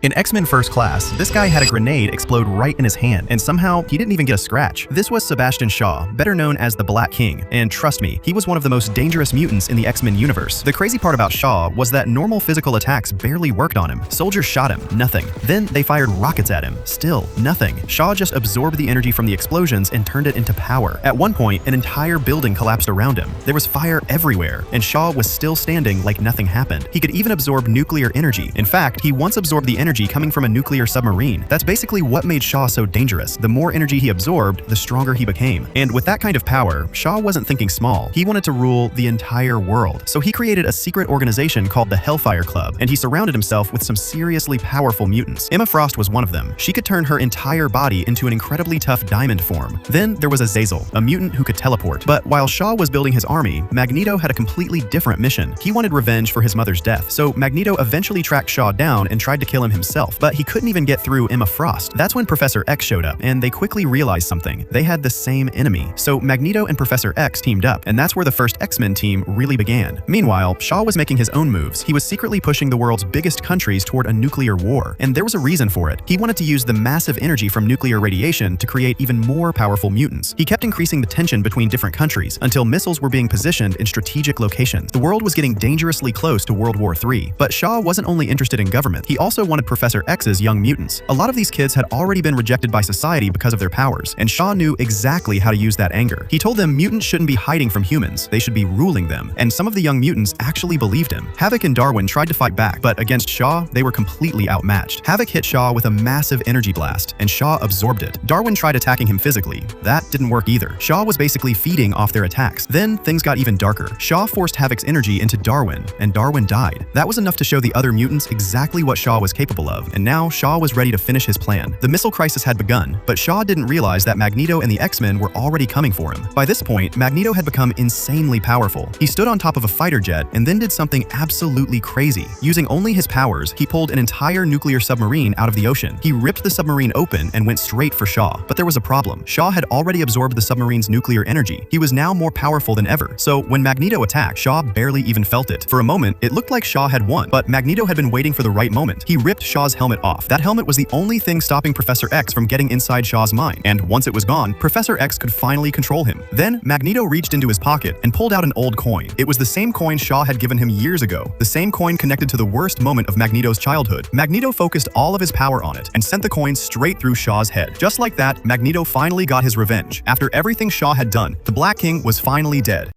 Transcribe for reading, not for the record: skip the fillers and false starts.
In X-Men First Class, this guy had a grenade explode right in his hand, and somehow he didn't even get a scratch. This was Sebastian Shaw, better known as the Black King, and trust me, he was one of the most dangerous mutants in the X-Men universe. The crazy part about Shaw was that normal physical attacks barely worked on him. Soldiers shot him, nothing. Then they fired rockets at him, still nothing. Shaw just absorbed the energy from the explosions and turned it into power. At one point, an entire building collapsed around him. There was fire everywhere, and Shaw was still standing like nothing happened. He could even absorb nuclear energy. In fact, he once absorbed the energy coming from a nuclear submarine. That's basically what made Shaw so dangerous. The more energy he absorbed, the stronger he became. And with that kind of power, Shaw wasn't thinking small. He wanted to rule the entire world. So he created a secret organization called the Hellfire Club, and he surrounded himself with some seriously powerful mutants. Emma Frost was one of them. She could turn her entire body into an incredibly tough diamond form. Then there was Azazel, a mutant who could teleport. But while Shaw was building his army, Magneto had a completely different mission. He wanted revenge for his mother's death, so Magneto eventually tracked Shaw down and tried to kill him himself. But he couldn't even get through Emma Frost. That's when Professor X showed up, and they quickly realized something. They had the same enemy. So Magneto and Professor X teamed up, and that's where the first X-Men team really began. Meanwhile, Shaw was making his own moves. He was secretly pushing the world's biggest countries toward a nuclear war, and there was a reason for it. He wanted to use the massive energy from nuclear radiation to create even more powerful mutants. He kept increasing the tension between different countries until missiles were being positioned in strategic locations. The world was getting dangerously close to World War III, but Shaw wasn't only interested in government. He also wanted Professor X's young mutants. A lot of these kids had already been rejected by society because of their powers, and Shaw knew exactly how to use that anger. He told them mutants shouldn't be hiding from humans, they should be ruling them, and some of the young mutants actually believed him. Havoc and Darwin tried to fight back, but against Shaw, they were completely outmatched. Havoc hit Shaw with a massive energy blast, and Shaw absorbed it. Darwin tried attacking him physically. That didn't work either. Shaw was basically feeding off their attacks. Then things got even darker. Shaw forced Havoc's energy into Darwin, and Darwin died. That was enough to show the other mutants exactly what Shaw was capable of, and now Shaw was ready to finish his plan. The missile crisis had begun, but Shaw didn't realize that Magneto and the X-Men were already coming for him. By this point, Magneto had become insanely powerful. He stood on top of a fighter jet and then did something absolutely crazy. Using only his powers, he pulled an entire nuclear submarine out of the ocean. He ripped the submarine open and went straight for Shaw. But there was a problem. Shaw had already absorbed the submarine's nuclear energy. He was now more powerful than ever. So when Magneto attacked, Shaw barely even felt it. For a moment, it looked like Shaw had won, but Magneto had been waiting for the right moment. He ripped Shaw's helmet off. That helmet was the only thing stopping Professor X from getting inside Shaw's mind, and once it was gone, Professor X could finally control him. Then Magneto reached into his pocket and pulled out an old coin. It was the same coin Shaw had given him years ago, the same coin connected to the worst moment of Magneto's childhood. Magneto focused all of his power on it and sent the coin straight through Shaw's head. Just like that, Magneto finally got his revenge. After everything Shaw had done, the Black King was finally dead.